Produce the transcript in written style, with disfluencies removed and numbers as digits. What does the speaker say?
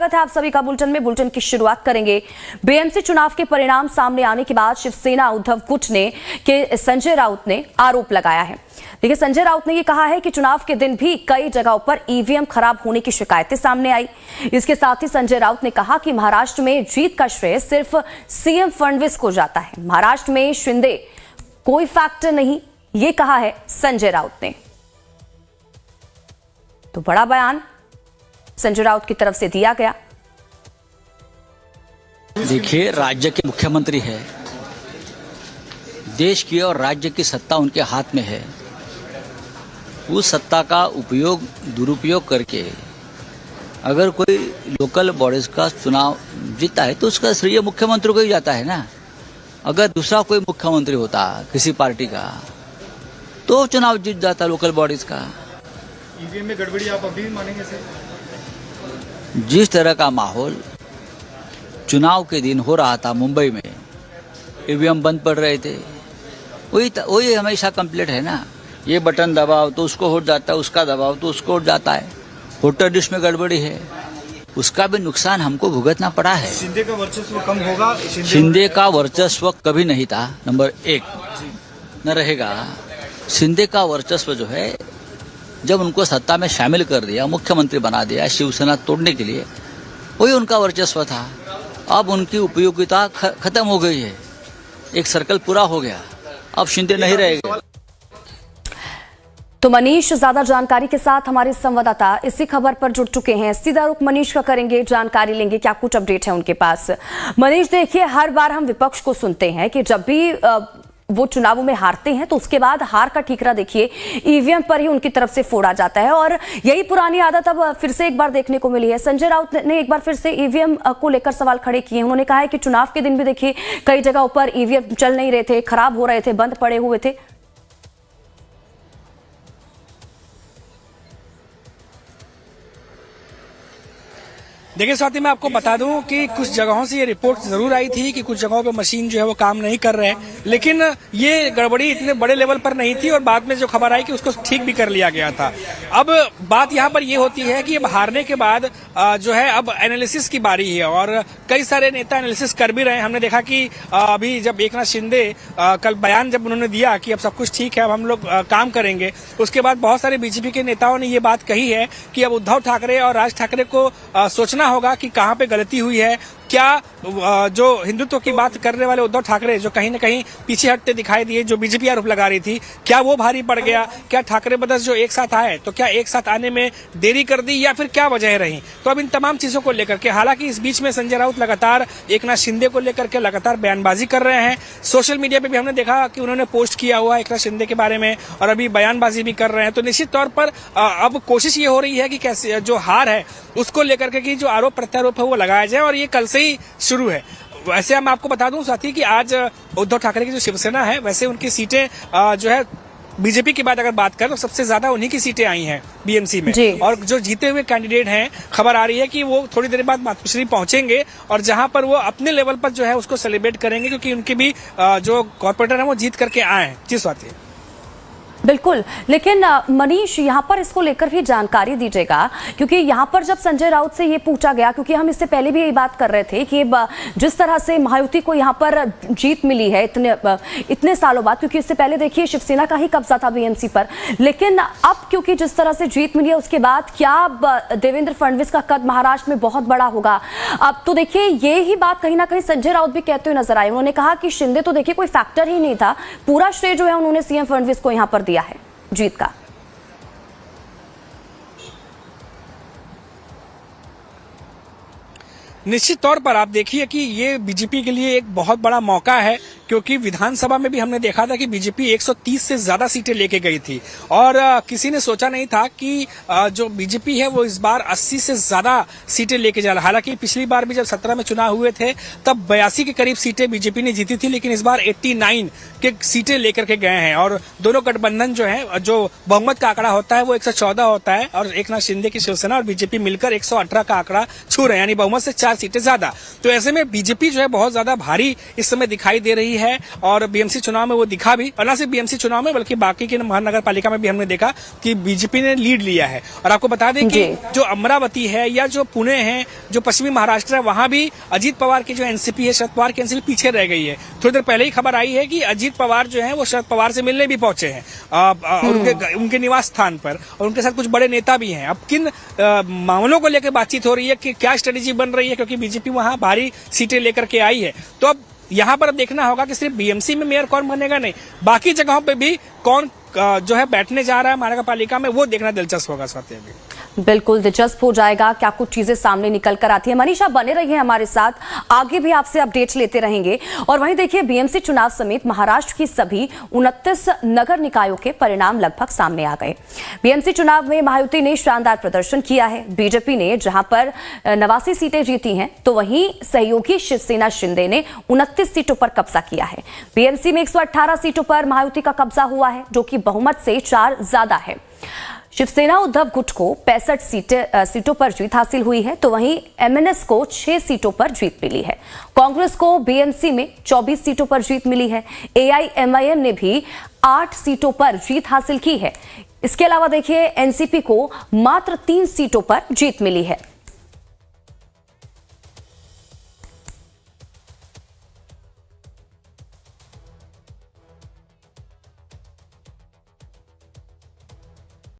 स्वागत है आप सभी का बुलेटिन की शुरुआत करेंगे। बीएमसी चुनाव के परिणाम सामने आने के बाद शिवसेना उद्धव गुट ने के संजय राउत ने आरोप लगाया है। देखिए, संजय राउत ने ये कहा है कि चुनाव के दिन भी कई जगहों पर ईवीएम खराब होने की शिकायतें सामने आई। इसके साथ ही संजय राउत ने कहा कि महाराष्ट्र में जीत का श्रेय सिर्फ सीएम फडणवीस को जाता है, महाराष्ट्र में शिंदे कोई फैक्टर नहीं, ये कहा है संजय राउत ने। तो बड़ा बयान संजय राउत की तरफ से दिया गया। देखिए, राज्य के मुख्यमंत्री है, देश की और राज्य की सत्ता उनके हाथ में है। उस सत्ता का उपयोग दुरुपयोग करके अगर कोई लोकल बॉडीज का चुनाव जीता है तो उसका श्रेय मुख्यमंत्री को ही जाता है ना। अगर दूसरा कोई मुख्यमंत्री होता किसी पार्टी का तो चुनाव जीत जाता लोकल बॉडीज का। ईवीएम में गड़बड़ी आप अभी भी मानेंगे सर? जिस तरह का माहौल चुनाव के दिन हो रहा था मुंबई में, ईवीएम बंद पड़ रहे थे, वही हमेशा कंप्लीट है ना। ये बटन दबाओ तो उसको हो जाता है, उसका दबाओ तो उसको हो जाता है। वोटर लिस्ट में गड़बड़ी है, उसका भी नुकसान हमको भुगतना पड़ा है। शिंदे का वर्चस्व कम होगा? शिंदे का वर्चस्व कभी नहीं था, नंबर एक, न रहेगा। शिंदे का वर्चस्व जो है, जब उनको सत्ता में शामिल कर दिया, मुख्यमंत्री बना दिया शिवसेना तोड़ने के लिए, वही उनका वर्चस्व था। अब उनकी उपयोगिता खत्म हो गई है, एक सर्कल पूरा हो गया, अब शिंदे नहीं रहेगा। तो मनीष ज्यादा जानकारी के साथ हमारे संवाददाता इसी खबर पर जुड़ चुके हैं। सीधा रुख मनीष का करेंगे, जानकारी लेंगे क्या कुछ अपडेट है उनके पास। मनीष, देखिए, हर बार हम विपक्ष को सुनते हैं कि जब भी वो चुनावों में हारते हैं तो उसके बाद हार का ठीकरा देखिए ईवीएम पर ही उनकी तरफ से फोड़ा जाता है, और यही पुरानी आदत अब फिर से एक बार देखने को मिली है। संजय राउत ने एक बार फिर से ईवीएम को लेकर सवाल खड़े किए। उन्होंने कहा है कि चुनाव के दिन भी देखिए कई जगहों पर ईवीएम चल नहीं रहे थे, खराब हो रहे थे, बंद पड़े हुए थे। देखिए साथी, मैं आपको बता दूं कि कुछ जगहों से ये रिपोर्ट जरूर आई थी कि कुछ जगहों पे मशीन जो है वो काम नहीं कर रहे हैं, लेकिन ये गड़बड़ी इतने बड़े लेवल पर नहीं थी और बाद में जो खबर आई कि उसको ठीक भी कर लिया गया था। अब बात यहाँ पर ये होती है कि अब हारने के बाद जो है अब एनालिसिस की बारी है और कई सारे नेता एनालिसिस कर भी रहे हैं। हमने देखा कि अभी जब एकनाथ शिंदे कल बयान जब उन्होंने दिया कि अब सब कुछ ठीक है, अब हम लोग काम करेंगे, उसके बाद बहुत सारे बीजेपी के नेताओं ने ये बात कही है कि अब उद्धव ठाकरे और राज ठाकरे को सोचना होगा कि कहां पे गलती हुई है। क्या जो हिंदुत्व की बात करने वाले उद्धव ठाकरे जो कहीं न कहीं पीछे हटते दिखाई दिए, जो बीजेपी आरोप लगा रही थी, क्या वो भारी पड़ गया? क्या ठाकरे ब्रदर्स जो एक साथ आए तो क्या एक साथ आने में देरी कर दी या फिर क्या वजह रही? तो अब इन तमाम चीजों को लेकर के, हालांकि इस बीच में संजय राउत लगातार एकनाथ शिंदे को लेकर के लगातार बयानबाजी कर रहे हैं। सोशल मीडिया पे भी हमने देखा कि उन्होंने पोस्ट किया हुआ एकनाथ शिंदे के बारे में और अभी बयानबाजी भी कर रहे हैं। तो निश्चित तौर पर अब कोशिश ये हो रही है कि कैसे जो हार है उसको लेकर के जो आरोप प्रत्यारोप है वो लगाया जाए, और ये कल से ही शुरू है। वैसे हम आपको बता दूं साथी कि आज उद्धव ठाकरे की जो शिवसेना है, वैसे उनकी सीटें जो है बीजेपी की बात करें तो सबसे ज्यादा उन्हीं की सीटें आई हैं बीएमसी में, और जो जीते हुए कैंडिडेट हैं, खबर आ रही है कि वो थोड़ी देर बाद मातोश्री पहुंचेंगे और जहां पर वो अपने लेवल पर जो है उसको सेलिब्रेट करेंगे, क्योंकि उनके भी जो कॉर्पोरेटर है वो जीत करके आए हैं। जी स्वाति। बिल्कुल, लेकिन मनीष, यहाँ पर इसको लेकर भी जानकारी दीजिएगा, क्योंकि यहाँ पर जब संजय राउत से ये पूछा गया, क्योंकि हम इससे पहले भी यही बात कर रहे थे कि जिस तरह से महायुति को यहाँ पर जीत मिली है इतने सालों बाद, क्योंकि इससे पहले देखिए शिवसेना का ही कब्जा था बीएमसी पर, लेकिन अब क्योंकि जिस तरह से जीत मिली है उसके बाद क्या देवेंद्र फडणवीस का कद महाराष्ट्र में बहुत बड़ा होगा? अब तो देखिए ये ही बात कहीं ना कहीं संजय राउत भी कहते हुए नजर आए। उन्होंने कहा कि शिंदे तो देखिए कोई फैक्टर ही नहीं था, पूरा श्रेय जो है उन्होंने सीएम फडणवीस को यहाँ पर दिया है जीत का। निश्चित तौर पर आप देखिए कि ये बीजेपी के लिए एक बहुत बड़ा मौका है, क्योंकि विधानसभा में भी हमने देखा था कि बीजेपी 130 से ज्यादा सीटें लेके गई थी और किसी ने सोचा नहीं था कि जो बीजेपी है वो इस बार 80 से ज्यादा सीटें लेके जा रहा। हालांकि पिछली बार भी जब 17 में चुनाव हुए थे तब 82 के करीब सीटें बीजेपी ने जीती थी, लेकिन इस बार 89 के सीटें लेकर के गए हैं और दोनों गठबंधन जो है, जो बहुमत का आंकड़ा होता है वो 114 होता है और एकनाथ शिंदे की शिवसेना और बीजेपी मिलकर 118 का आंकड़ा छू रहे हैं, यानी बहुमत से 4 सीटें ज्यादा। तो ऐसे में बीजेपी जो है बहुत ज्यादा भारी इस समय दिखाई दे रही है। है और बीएमसी चुनाव में वो दिखा भी, और न सिर्फ बीएमसी चुनाव में बल्कि बाकी के महानगर पालिका में भी हमने देखा कि बीजेपी ने लीड लिया है। और आपको बता दें कि जो अमरावती है या जो पुणे है, जो पश्चिमी महाराष्ट्र है, वहां भी अजीत पवार की जो एनसीपी है, शरद पवार की एनसीपी पीछे रह गई है। थोड़ी देर पहले ही खबर आई है कि अजीत पवार जो है वो शरद पवार से मिलने भी पहुंचे हैं उनके निवास स्थान पर, और उनके साथ कुछ बड़े नेता भी हैं। अब किन मामलों को लेकर बातचीत हो रही है, कि क्या स्ट्रेटेजी बन रही है, क्योंकि बीजेपी वहां भारी सीटें लेकर के आई है। तो अब यहाँ पर अब देखना होगा कि सिर्फ बीएमसी में मेयर कौन बनेगा, नहीं बाकी जगहों पे भी कौन जो है बैठने जा रहा है महानगर पालिका में, वो देखना दिलचस्प होगा। स्वाति अभी बिल्कुल दिलचस्प हो जाएगा क्या कुछ चीजें सामने निकल कर आती है। मनीषा बने रही है हमारे साथ, आगे भी आपसे अपडेट्स लेते रहेंगे। और वहीं देखिए बीएमसी चुनाव समेत महाराष्ट्र की सभी 29 नगर निकायों के परिणाम लगभग सामने आ गए। बीएमसी चुनाव में महायुति ने शानदार प्रदर्शन किया है। बीजेपी ने जहां पर 89 सीटें जीती हैं, तो वहीं सहयोगी शिवसेना शिंदे ने 29 सीटों पर कब्जा किया है। बीएमसी में 118 सीटों पर महायुति का कब्जा हुआ है, जो कि बहुमत से 4 ज्यादा है। शिवसेना उद्धव गुट को 65 सीटों पर जीत हासिल हुई है, तो वहीं एमएनएस को 6 सीटों पर जीत मिली है। कांग्रेस को बीएमसी में 24 सीटों पर जीत मिली है। एआईएमआईएम ने भी 8 सीटों पर जीत हासिल की है। इसके अलावा देखिए एनसीपी को मात्र 3 सीटों पर जीत मिली है।